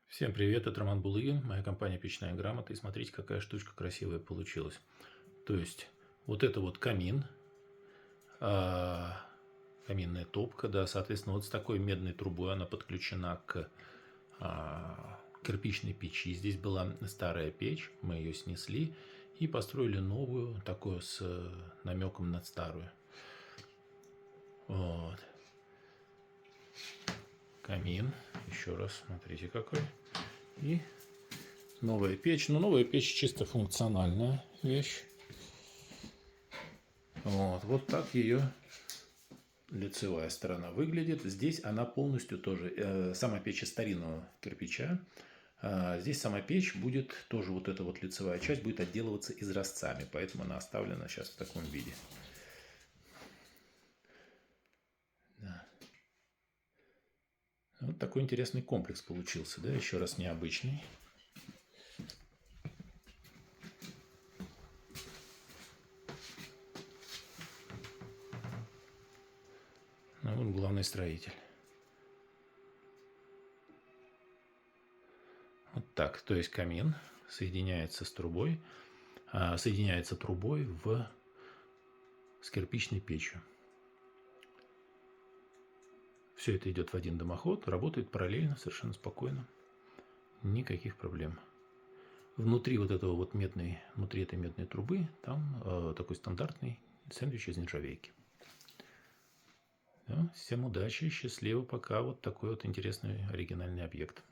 Всем привет, это Роман Булыгин, моя компания «Печная грамота». И смотрите, какая штучка красивая получилась. То есть, вот это вот камин, а, каминная топка, да, соответственно, вот с такой медной трубой она подключена к кирпичной печи. Здесь была старая печь, мы ее снесли и построили новую, такую с намеком на старую. Вот. Камин, еще раз, смотрите какой. И новая печь. Но новая печь чисто функциональная вещь. Вот так ее лицевая сторона выглядит. Здесь она полностью тоже, сама печь из старинного кирпича. Здесь сама печь будет, тоже вот эта вот лицевая часть будет отделываться изразцами, поэтому она оставлена сейчас в таком виде. Да. Вот такой интересный комплекс получился, да, еще раз необычный. Ну, вот главный строитель. Вот так, то есть камин соединяется с трубой, соединяется трубой с кирпичной печью. Все это идет в один дымоход, работает параллельно, совершенно спокойно, никаких проблем. Внутри вот этого вот внутри этой медной трубы там такой стандартный сэндвич из нержавейки. Всем удачи, счастливо, пока. Вот такой вот интересный оригинальный объект.